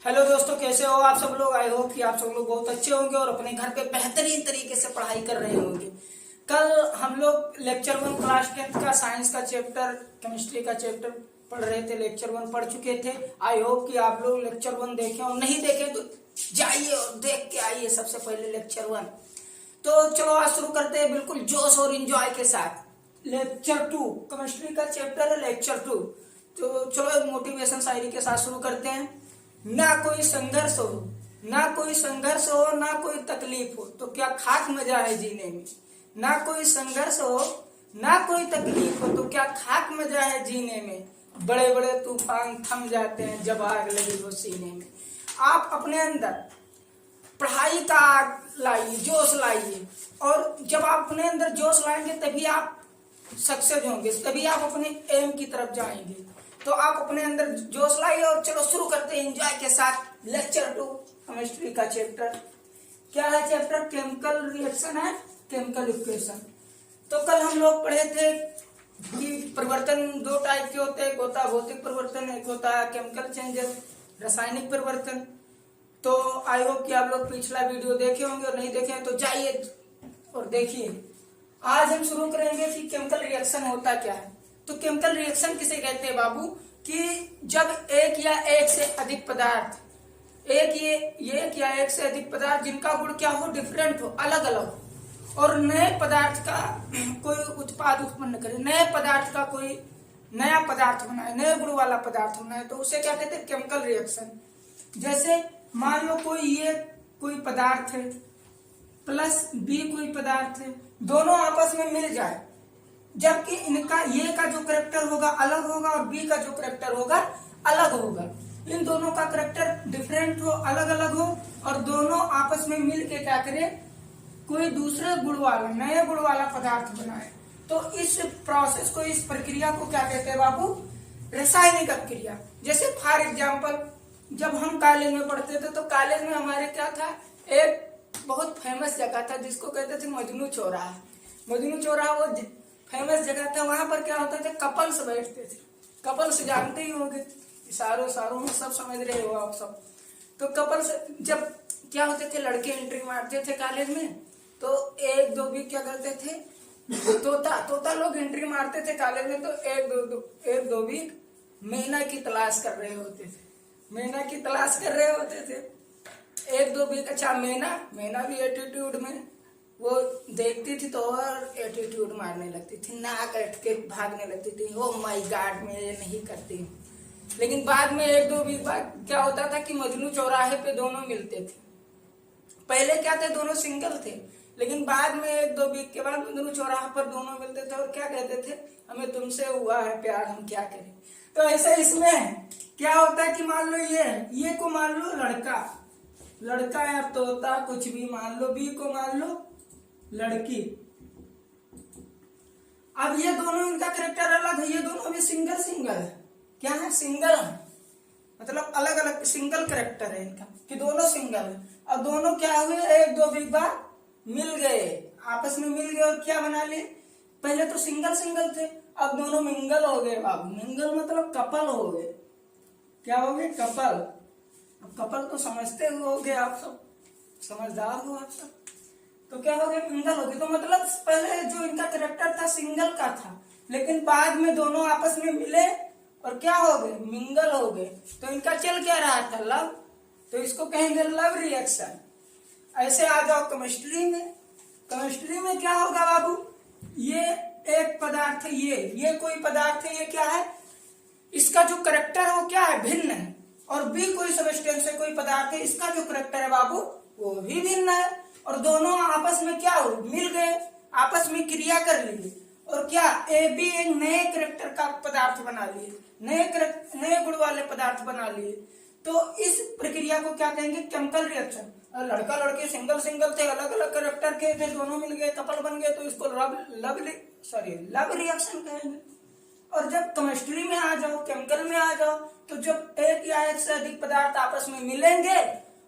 Hello दोस्तों, कैसे हो आप सब लोग। आई होप कि आप सब लोग बहुत अच्छे होंगे और अपने घर पे बेहतरीन तरीके से पढ़ाई कर रहे होंगे। कल हम लोग लेक्चर 1 क्लास 10th का साइंस का चैप्टर, केमिस्ट्री का चैप्टर पढ़ रहे थे। लेक्चर 1 पढ़ चुके थे। आई होप कि आप लोग लेक्चर 1 देखे और नहीं देखे तो जाइए और देख के आइए सबसे पहले लेक्चर 1। तो चलो आज शुरू करते हैं बिल्कुल जोश और इंजॉय के साथ। लेक्चर 2 केमिस्ट्री का चैप्टर है, लेक्चर 2। तो चलो एक मोटिवेशन शायरी के साथ शुरू करते हैं। ना कोई संघर्ष हो, ना कोई संघर्ष हो, ना कोई तकलीफ हो तो क्या खाक मजा है जीने में। ना कोई संघर्ष हो, ना कोई तकलीफ हो तो क्या खाक मजा है जीने में। बड़े बड़े तूफान थम जाते हैं जब आग लगी हो सीने में। आप अपने अंदर पढ़ाई का आग लाइए, जोश लाइए, और जब आप अपने अंदर जोश लाएंगे तभी आप सक्सेस होंगे, तभी आप अपने एम की तरफ जाएंगे। तो आप अपने अंदर जोश लाइए और चलो शुरू करते हैं एंजॉय के साथ लेक्चर 2 केमिस्ट्री का चैप्टर। क्या है चैप्टर? केमिकल रिएक्शन है, केमिकल इक्वेशन। तो कल हम लोग पढ़े थे कि परिवर्तन दो टाइप के होते हैं, एक होता है भौतिक परिवर्तन, एक होता है केमिकल चेंजेस, रासायनिक परिवर्तन। तो आई होप कि आप लोग पिछला वीडियो देखे होंगे और नहीं देखे हैं तो जाइए और देखिए। आज हम शुरू करेंगे कि केमिकल रिएक्शन होता क्या है। तो केमिकल रिएक्शन किसे कहते हैं बाबू? कि जब एक या एक से अधिक पदार्थ, एक या एक से अधिक पदार्थ जिनका गुण क्या हो, डिफरेंट हो, अलग अलग हो, और नए पदार्थ का कोई उत्पाद उत्पन्न करे, नए पदार्थ का कोई नया पदार्थ बनाए, नए गुण वाला पदार्थ बनाए, तो उसे क्या कहते हैं? Chemical reaction. जैसे मान लो कोई पदार्थ है प्लस बी कोई पदार्थ है, दोनों आपस में मिल जाए, जबकि इनका ये का जो करेक्टर होगा अलग होगा और बी का जो करेक्टर होगा अलग होगा। इन दोनों का करेक्टर डिफरेंट हो, अलग अलग हो, और दोनों आपस में मिल के क्या करे, कोई दूसरे गुण वाला, नए गुण वाला पदार्थ बनाए। तो इस प्रोसेस को, इस प्रक्रिया को क्या कहते हैं बाबू? रासायनिक प्रक्रिया। जैसे फॉर एग्जाम्पल जब हम कॉलेज में पढ़ते थे तो कॉलेज में हमारे क्या था, एक बहुत फेमस जगह था जिसको कहते थे मजनू चौराहा। मजनू चौराहा वो फेमस जगह था। वहां पर क्या होता था, कपल्स बैठते थे। कपल्स जानते ही होंगे, इशारों में सब समझ रहे हो आप सब। तो कपल्स जब क्या होते थे, लड़के एंट्री मारते थे कॉलेज में, तो एक दो भी क्या करते थे, तोता लोग एंट्री मारते थे कॉलेज में, तो एक दो भी मैना की तलाश कर रहे होते थे। मैना की तलाश कर रहे होते थे एक दो भी। अच्छा, मैना भी एटीट्यूड में वो देखती थी तो और एटीट्यूड मारने लगती थी, नाक अट के भागने लगती थी, ओ माय गॉड मैं ये नहीं करती। लेकिन बाद में एक दो वीक बाद क्या होता था कि मजनू चौराहे पे दोनों मिलते थे। पहले क्या थे, दोनों सिंगल थे, लेकिन बाद में एक दो वीक के बाद मजनू चौराहे पर दोनों मिलते थे और क्या कहते थे, हमें तुमसे हुआ है प्यार, हम क्या करें। तो ऐसा इसमें क्या होता है कि मान लो ये को मान लो लड़का या तोता, कुछ भी मान लो, बी को मान लो लड़की। अब ये दोनों, इनका करेक्टर अलग है, ये दोनों भी सिंगल है। क्या है? सिंगल है, मतलब अलग अलग सिंगल करेक्टर है इनका, कि दोनों सिंगल है। अब दोनों क्या हुए, एक दो वीक बाद मिल गए, आपस में मिल गए और क्या बना लिए। पहले तो सिंगल थे, अब दोनों मिंगल हो गए बाबू। मिंगल मतलब कपल हो गए। क्या हो गए? कपल। अब कपल तो समझते होगे आप सब, समझदार हो आप सब। तो क्या हो गया, मिंगल हो गए। तो मतलब पहले जो इनका करेक्टर था सिंगल का था, लेकिन बाद में दोनों आपस में मिले और क्या हो गए, मिंगल हो गए। तो इनका चल क्या रहा था, लव। तो इसको कहेंगे लव रिएक्शन। ऐसे आ जाओ केमिस्ट्री में। केमिस्ट्री में क्या होगा बाबू, ये एक पदार्थ है, ये कोई पदार्थ है, ये क्या है, इसका जो करेक्टर है वो क्या है, भिन्न है। और बी कोई सब्सटेंस है, कोई पदार्थ है, इसका जो करेक्टर है बाबू वो भी भिन्न है। और दोनों आपस में क्या हो, मिल गए, आपस में क्रिया कर लिए, और क्या ए बी एक नए करेक्टर का पदार्थ बना लिए, नए गुण वाले पदार्थ बना लिए। तो इस प्रक्रिया को क्या कहेंगे, केमिकल रिएक्शन। लड़का लड़की सिंगल थे, अलग अलग करेक्टर के थे, दोनों मिल गए, कपल बन गए, तो इसको लव रिएक्शन कहेंगे। और जब केमिस्ट्री में आ जाओ, केमिकल में आ जाओ, तो जब एक या एक से अधिक पदार्थ आपस में मिलेंगे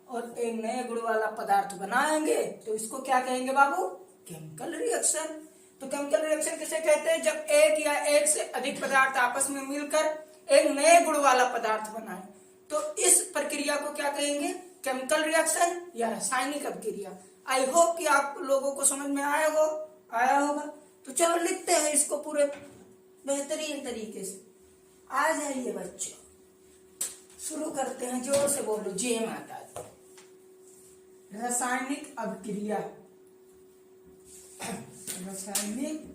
और एक नए गुण वाला पदार्थ बनाएंगे, तो इसको क्या कहेंगे बाबू, केमिकल रिएक्शन। तो केमिकल रिएक्शन किसे कहते हैं, जब एक या एक से अधिक पदार्थ आपस में मिलकर एक नए गुण वाला पदार्थ बनाए। तो इस प्रक्रिया को क्या कहेंगे, केमिकल रिएक्शन या रासायनिक अभिक्रिया। आई होप कि आप लोगों को समझ में आया होगा। तो चलो लिखते हैं इसको पूरे बेहतरीन तरीके से। आ जाइए बच्चों, शुरू करते हैं, जोर से बोलो, जय माता दी। रासायनिक अभिक्रिया, रासायनिक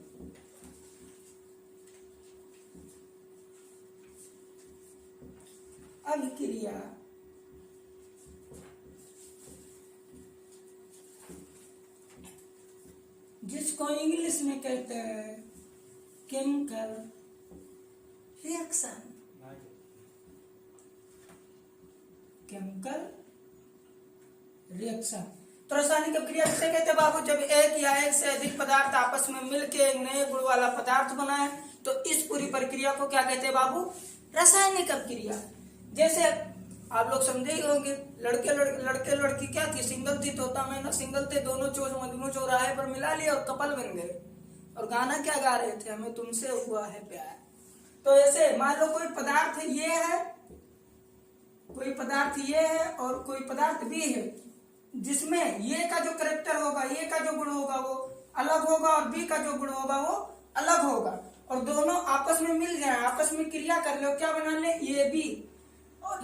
अभिक्रिया जिसको इंग्लिश में कहते हैं केमिकल रिएक्शन। केमिकल रिएक्शन तो रासायनिक अभिक्रिया किसे कहते हैं बाबू, जब एक या एक से अधिक पदार्थ आपस में मिलकर एक नए गुण वाला पदार्थ बनाए तो इस पूरी प्रक्रिया को क्या कहते हैं बाबू, रासायनिक अभिक्रिया। जैसे आप लोग समझे ही होंगे, लड़के लड़की क्या थी, सिंगल थी, तोता मैना सिंगल थे, दोनों चोर मजनू चौराहे पर मिला लिए और कपल बन गए। और गाना क्या गा रहे थे, हमें तुमसे हुआ है प्यार। तो ऐसे मान लो कोई पदार्थ ये है, कोई पदार्थ ये है और कोई पदार्थ बी है, जिसमें ये का जो कैरेक्टर होगा, ये का जो गुण होगा वो अलग होगा और बी का जो गुण होगा वो अलग होगा, और दोनों आपस में मिल जाए, आपस में क्रिया कर ले, क्या बना ले, ये बी। और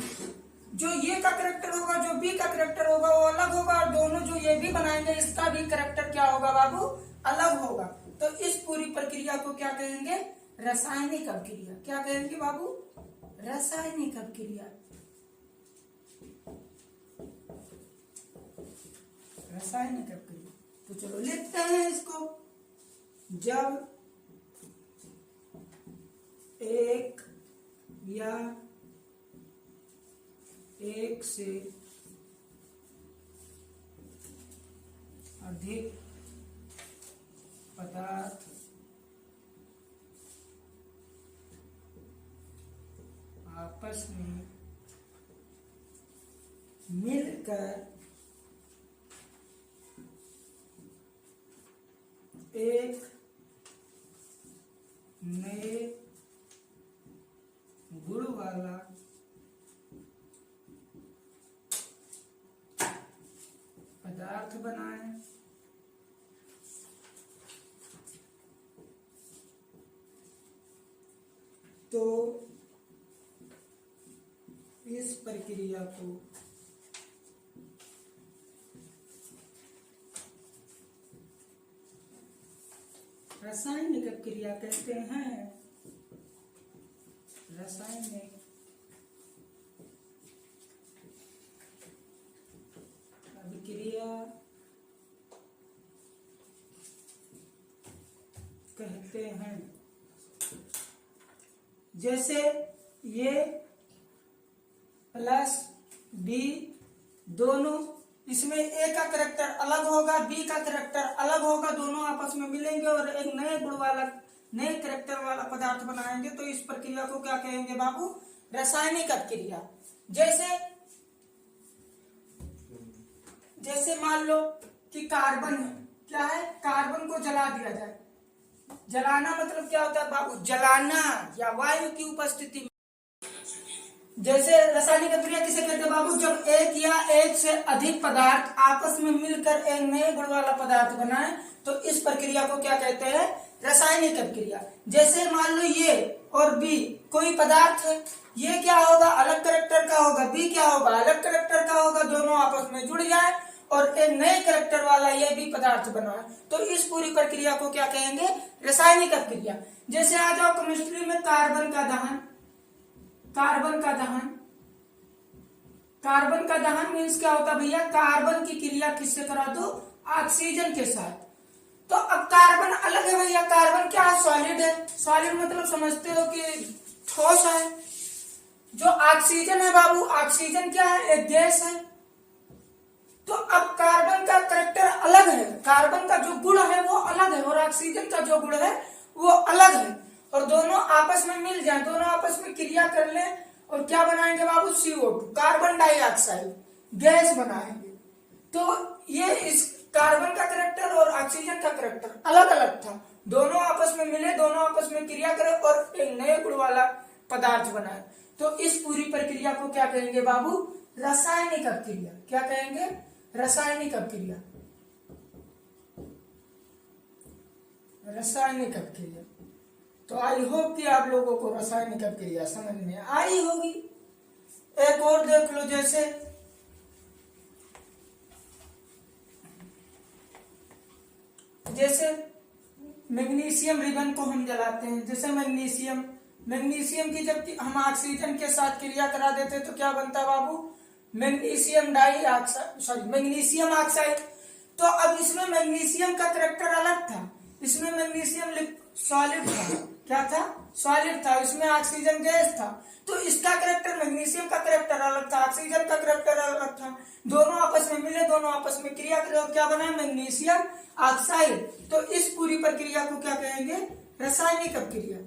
जो ये का कैरेक्टर होगा, जो बी का कैरेक्टर होगा वो अलग होगा, और दोनों जो ये भी बनाएंगे इसका भी कैरेक्टर क्या होगा बाबू, अलग होगा। तो इस पूरी प्रक्रिया को क्या कहेंगे, रासायनिक अभिक्रिया। क्या कहेंगे बाबू, रासायनिक अभिक्रिया। रासायनिक अभिक्रिया। तो चलो लिखते हैं इसको। जब एक या एक से अधिक पदार्थ आपस में मिलकर एक नए गुण वाला पदार्थ बनाए तो इस प्रक्रिया को रासायनिक अभिक्रिया कहते हैं। रासायनिक अभिक्रिया कहते हैं। जैसे ये प्लस बी दोनों, इसमें ए का कैरेक्टर अलग होगा, बी का कैरेक्टर अलग होगा, दोनों आपस में मिलेंगे और एक नए गुण वाला, नए कैरेक्टर वाला पदार्थ बनाएंगे। तो इस प्रक्रिया को क्या कहेंगे बाबू, रासायनिक अभिक्रिया। जैसे मान लो कि कार्बन है, क्या है, कार्बन को जला दिया जाए। जलाना मतलब क्या होता है बाबू, जलाना या वायु की उपस्थिति में। जैसे रासायनिक अभिक्रिया किसे कहते हैं बाबू, जब एक या एक से अधिक पदार्थ आपस में मिलकर एक नए गुण वाला पदार्थ बनाए तो इस प्रक्रिया को क्या कहते हैं, रासायनिक अभिक्रिया। जैसे मान लो ये और बी कोई पदार्थ है, ये क्या होगा, अलग कैरेक्टर का होगा, बी क्या होगा, अलग कैरेक्टर का होगा, दोनों आपस में जुड़ जाए और एक नए कैरेक्टर वाला ये भी पदार्थ बनाए तो इस पूरी प्रक्रिया को क्या कहेंगे, रासायनिक अभिक्रिया। जैसे आ जाओ केमिस्ट्री में, कार्बन का दहन। कार्बन का दहन, कार्बन का दहन मीन्स क्या होता है भैया, कार्बन की क्रिया किससे करा दो, ऑक्सीजन के साथ। तो अब कार्बन अलग है भैया, कार्बन क्या है, सॉलिड है। सॉलिड मतलब समझते हो कि ठोस है। जो ऑक्सीजन है बाबू, ऑक्सीजन क्या है, एक गैस है। तो अब कार्बन का कैरेक्टर अलग है, कार्बन का जो गुण है वो अलग है और ऑक्सीजन का जो गुण है वो अलग है, और दोनों आपस में मिल जाए, दोनों आपस में क्रिया कर ले और क्या बनाएंगे बाबू, CO2, कार्बन डाइऑक्साइड गैस बनाएंगे। तो ये इस कार्बन का कैरेक्टर और ऑक्सीजन का कैरेक्टर अलग अलग था, दोनों आपस में मिले, दोनों आपस में क्रिया करे और एक नए गुण वाला पदार्थ बनाए। तो इस पूरी प्रक्रिया को क्या कहेंगे बाबू? रासायनिक अपक्रिया। क्या कहेंगे? रासायनिक अपक्रिया। रासायनिक अपक्रिया। तो आई होप कि आप लोगों को रासायनिक अपक्रिया समझ में आई होगी। एक और देख लो, जैसे मैग्नीशियम रिबन को हम जलाते हैं। जैसे मैग्नीशियम की जब हम ऑक्सीजन के साथ क्रिया करा देते तो क्या बनता बाबू? Magnesium dioxide, sorry magnesium oxide. तो अब इसमें मैग्नीशियम का कैरेक्टर अलग था। इसमें मैग्नीशियम सॉलिड था। क्या था? सॉलिड था। इसमें ऑक्सीजन गैस था। तो इसका कैरेक्टर, मैग्नीशियम का कैरेक्टर अलग था, ऑक्सीजन का कैरेक्टर अलग था। दोनों आपस में मिले, दोनों आपस में क्रिया करे और क्या बना? Magnesium oxide. तो इस पूरी प्रक्रिया को क्या कहेंगे? रासायनिक अपक्रिया।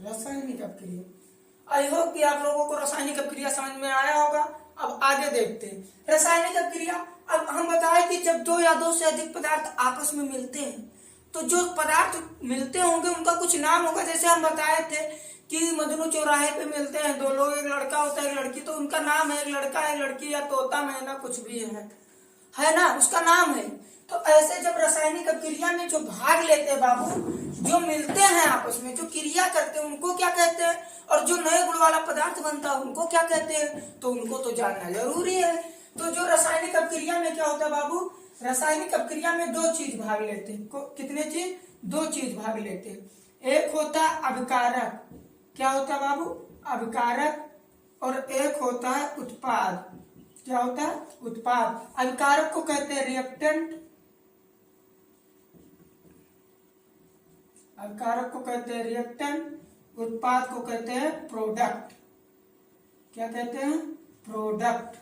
रासायनिक अपक्रिया। आई होप कि आप लोगों को रासायनिक अपक्रिया समझ में आया होगा। अब आगे देखते हैं रासायनिक अपक्रिया। अब हम बताएं कि जब दो या दो से अधिक पदार्थ आपस में मिलते हैं तो जो पदार्थ मिलते होंगे उनका कुछ नाम होगा। जैसे हम बताए थे कि मजनू चौराहे पे मिलते हैं दो लोग, एक लड़का होता है एक लड़की, तो उनका नाम है, एक लड़का है एक लड़की, या तोता मैना कुछ भी है ना, उसका नाम है। तो ऐसे जब रासायनिक अपक्रिया में जो भाग लेते हैं बाबू, जो मिलते हैं आपस में, जो क्रिया करते हैं, उनको क्या कहते हैं? और जो नए गुण वाला पदार्थ बनता है उनको क्या कहते हैं? तो उनको तो जानना जरूरी है। तो जो रासायनिक अपक्रिया में क्या होता है बाबू? रासायनिक अपक्रिया में दो चीज भाग लेते हैं। कितने चीज? दो चीज भाग लेते हैं। एक होता है अभिकारक। क्या होता है बाबू? अभिकारक। और एक होता है उत्पाद। क्या होता है? उत्पाद। अभिकारक को कहते हैं रिएक्टेंट, अभिकारक को कहते हैं रिएक्टेंट, उत्पाद को कहते हैं प्रोडक्ट। क्या कहते हैं? प्रोडक्ट।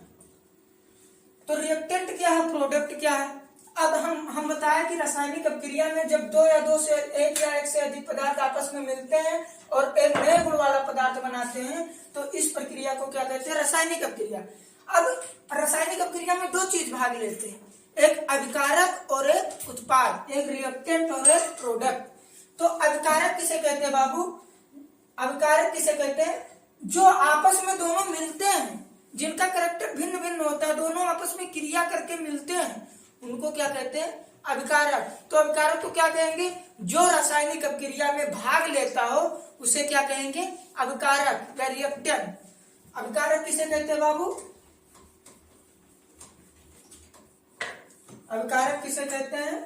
तो रिएक्टेंट क्या है, प्रोडक्ट क्या है? अब हम बताया कि रासायनिक अपक्रिया में जब दो या दो से एक या एक से अधिक पदार्थ आपस में मिलते हैं और एक नए गुण वाला पदार्थ बनाते हैं तो इस प्रक्रिया को क्या कहते हैं? रासायनिक अपक्रिया। अब रासायनिक अपक्रिया में दो चीज भाग लेते हैं, एक अभिकारक और एक उत्पाद, एक रिएक्टेंट और एक प्रोडक्ट। तो अभिकारक किसे कहते हैं बाबू? अभिकारक किसे कहते हैं? जो आपस में दोनों मिलते हैं, जिनका कैरेक्टर भिन्न भिन्न होता है, दोनों आपस में क्रिया करके मिलते हैं, उनको क्या कहते हैं? अभिकारक। तो अभिकारक को क्या कहेंगे? जो रासायनिक अपक्रिया में भाग लेता हो उसे क्या कहेंगे? अभिकारक या रिएक्टेंट। अभिकारक किसे कहते हैं बाबू? अभिकारक किसे कहते हैं?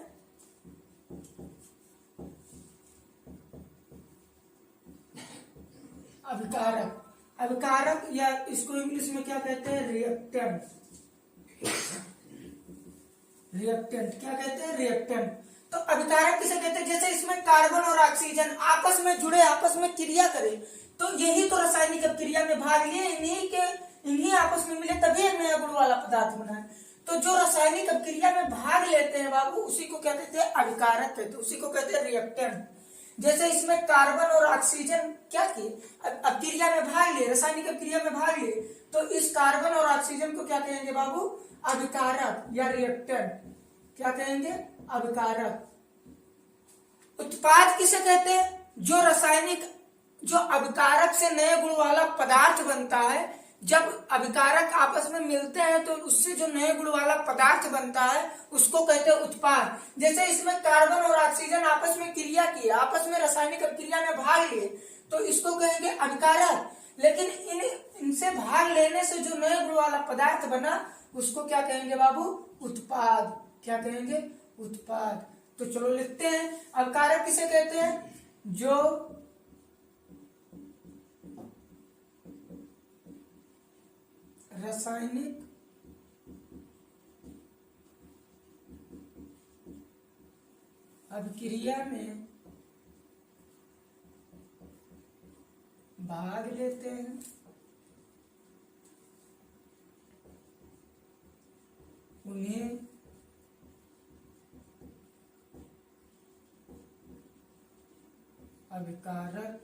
अभिकारक। अभिकारक या इसको इंग्लिश में क्या कहते हैं? रिएक्टेंट। रिएक्टेंट क्या कहते हैं? रिएक्टेंट। तो अभिकारक किसे कहते हैं? जैसे इसमें कार्बन और ऑक्सीजन आपस में जुड़े, आपस में क्रिया करे, तो यही तो रासायनिक अपक्रिया में भाग लिए, इन्हीं आपस में मिले तभी एक नया गुण वाला पदार्थ बना है। तो जो रासायनिक अपक्रिया में भाग लेते हैं बाबू उसी को क्या कहते हैं? अभिकारक कहते हैं, उसी को कहते हैं रिएक्टेंट। जैसे इसमें कार्बन और ऑक्सीजन क्या किए? अपक्रिया में भाग लिए, रासायनिक अपक्रिया में भाग लिए, तो इस कार्बन और ऑक्सीजन को क्या कहेंगे बाबू? अभिकारक या रिएक्टेंट। क्या कहेंगे? अभिकारक। उत्पाद किसे कहते हैं? जो अभिकारक से नए गुण वाला पदार्थ बनता है, जब अभिकारक आपस में मिलते हैं तो उससे जो नए गुण वाला पदार्थ बनता है उसको कहते हैं उत्पाद। जैसे इसमें कार्बन और ऑक्सीजन आपस में क्रिया की, आपस में रासायनिक अपक्रिया में भाग लिए, तो इसको कहेंगे अभिकारक। लेकिन इनसे भाग लेने से जो नए गुण वाला पदार्थ बना उसको क्या कहेंगे बाबू? उत्पाद। क्या कहेंगे? उत्पाद। तो चलो लिखते हैं, अभिकारक किसे कहते हैं? जो रासायनिक अपक्रिया में भाग लेते हैं, उन्हें अभिकारक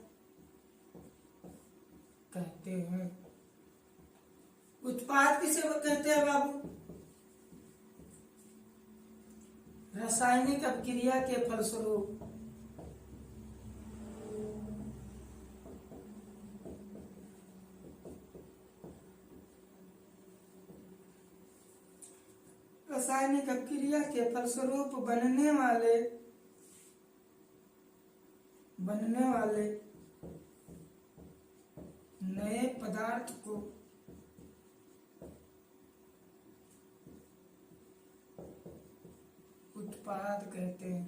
कहते हैं। उत्पाद किसे कहते हैं बाबू? रासायनिक अपक्रिया के फलस्वरूप रासायनिक अपक्रिया के फलस्वरूप बनने वाले नए पदार्थ को उत्पाद कहते हैं।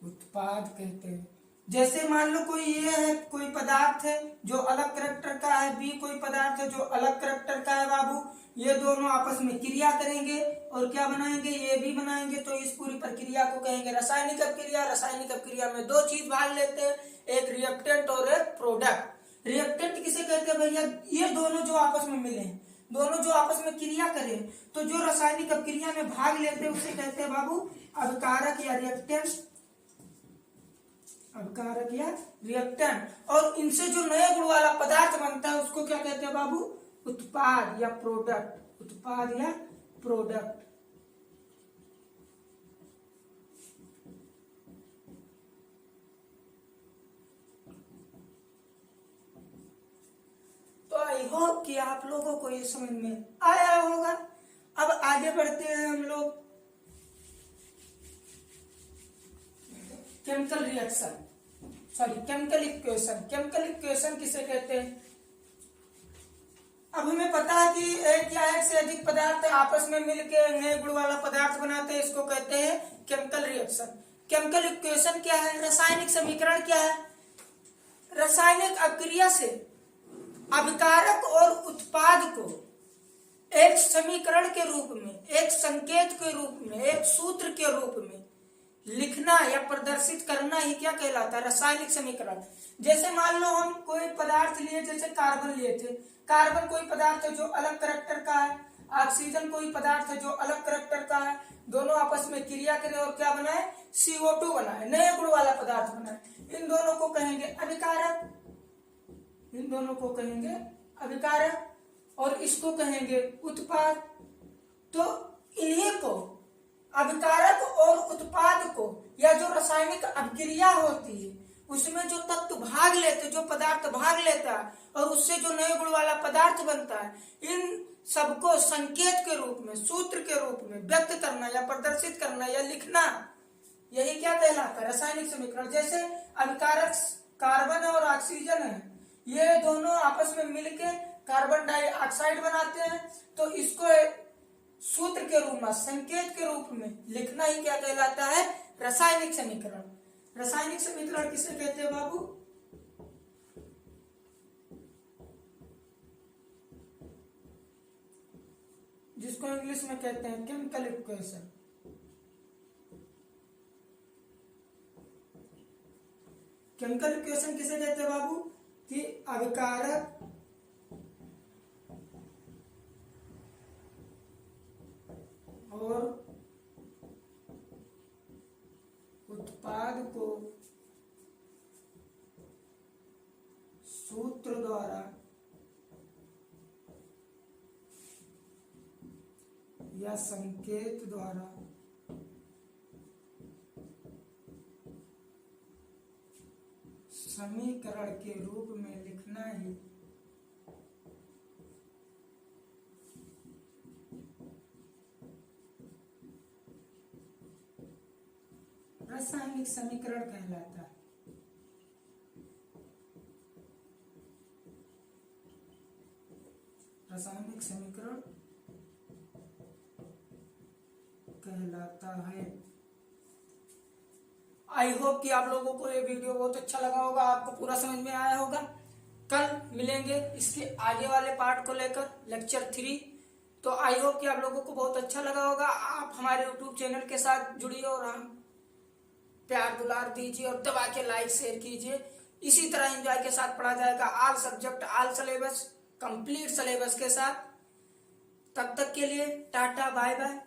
उत्पाद कहते हैं। जैसे मान लो कोई ये है, कोई पदार्थ है जो अलग करैक्टर का है, बी कोई पदार्थ है जो अलग करैक्टर का है बाबू, ये दोनों आपस में क्रिया करेंगे और क्या बनाएंगे, ये भी बनाएंगे, तो इस पूरी प्रक्रिया को कहेंगे रासायनिक अपक्रिया। रासायनिक अपक्रिया में दो चीज भाग लेते हैं, एक रिएक्टेंट और एक प्रोडक्ट। रिएक्टेंट किसे कहते हैं भैया, ये दोनों जो आपस में मिले, दोनों जो आपस में क्रिया करें, तो जो रासायनिक अपक्रिया में भाग लेते हैं उसे कहते हैं बाबू अभिकारक या रिएक्टेंट। अभिकारक या रिएक्टेंट। और इनसे जो नए गुण वाला पदार्थ बनता है उसको क्या कहते हैं बाबू, उत्पाद या प्रोडक्ट। उत्पाद या प्रोडक्ट। तो आई होप कि आप लोगों को ये समझ में आया होगा। अब आगे बढ़ते हैं हम लोग chemical reaction, chemical equation. Chemical equation किसे कहते हैं? अब हमें पता है कि एक या एक से अधिक पदार्थ आपस में मिलकर नए गुण वाला पदार्थ बनाते हैं, इसको कहते हैं केमिकल रिएक्शन। केमिकल इक्वेशन क्या है? रासायनिक समीकरण क्या है? रासायनिक अपक्रिया से अभिकारक और उत्पाद को एक समीकरण के रूप में, एक संकेत के रूप में, एक सूत्र के रूप में लिखना या प्रदर्शित करना ही क्या कहलाता है? रासायनिक समीकरण। जैसे मान लो हम कोई पदार्थ लिए, जैसे कार्बन लिए थे। कार्बन कोई पदार्थ है जो अलग करैक्टर का है, ऑक्सीजन कोई पदार्थ है जो अलग करैक्टर का है, दोनों आपस में क्रिया करें और क्या बनाए? CO2 बनाए, नए गुण वाला पदार्थ बनाए। इन दोनों को कहेंगे अभिकारक, इन दोनों को कहेंगे अभिकारक, और इसको कहेंगे उत्पाद। तो इन्हीं को, अभिकारक और उत्पाद को, या जो रासायनिक अपक्रिया होती है उसमें जो तत्व भाग लेते, जो पदार्थ भाग लेता है और उससे जो नए गुण वाला पदार्थ बनता है, इन सबको संकेत के रूप में, सूत्र के रूप में व्यक्त करना या प्रदर्शित करना या लिखना, यही क्या कहलाता है? रासायनिक समीकरण। जैसे अभिकारक कार्बन और ऑक्सीजन है, ये दोनों आपस में मिलके कार्बन डाइऑक्साइड बनाते हैं, तो इसको सूत्र के रूप में, संकेत के रूप में लिखना ही क्या कहलाता है? रासायनिक समीकरण। रासायनिक समीकरण किसे कहते हैं बाबू? जिसको इंग्लिश में कहते हैं केमिकल इक्वेशन। केमिकल इक्वेशन किसे कहते हैं बाबू? कि अभिकारक और उत्पाद को सूत्र द्वारा या संकेत द्वारा समीकरण के रूप में लिखना ही रासायनिक समीकरण कहलाता है। रासायनिक समीकरण कहलाता है। आई होप कि आप लोगों को ये वीडियो बहुत अच्छा लगा होगा, आपको पूरा समझ में आया होगा। कल मिलेंगे इसके आगे वाले पार्ट को लेकर, लेक्चर 3। तो आई होप कि आप लोगों को बहुत अच्छा लगा होगा। आप हमारे YouTube चैनल के साथ जुड़िए और हम प्यार दुलार दीजिए और दबा के लाइक शेयर कीजिए। इसी तरह एंजॉय के साथ पढ़ा जाएगा, all subject all syllabus, complete syllabus के साथ। तब तक के लिए टाटा बाय बाय।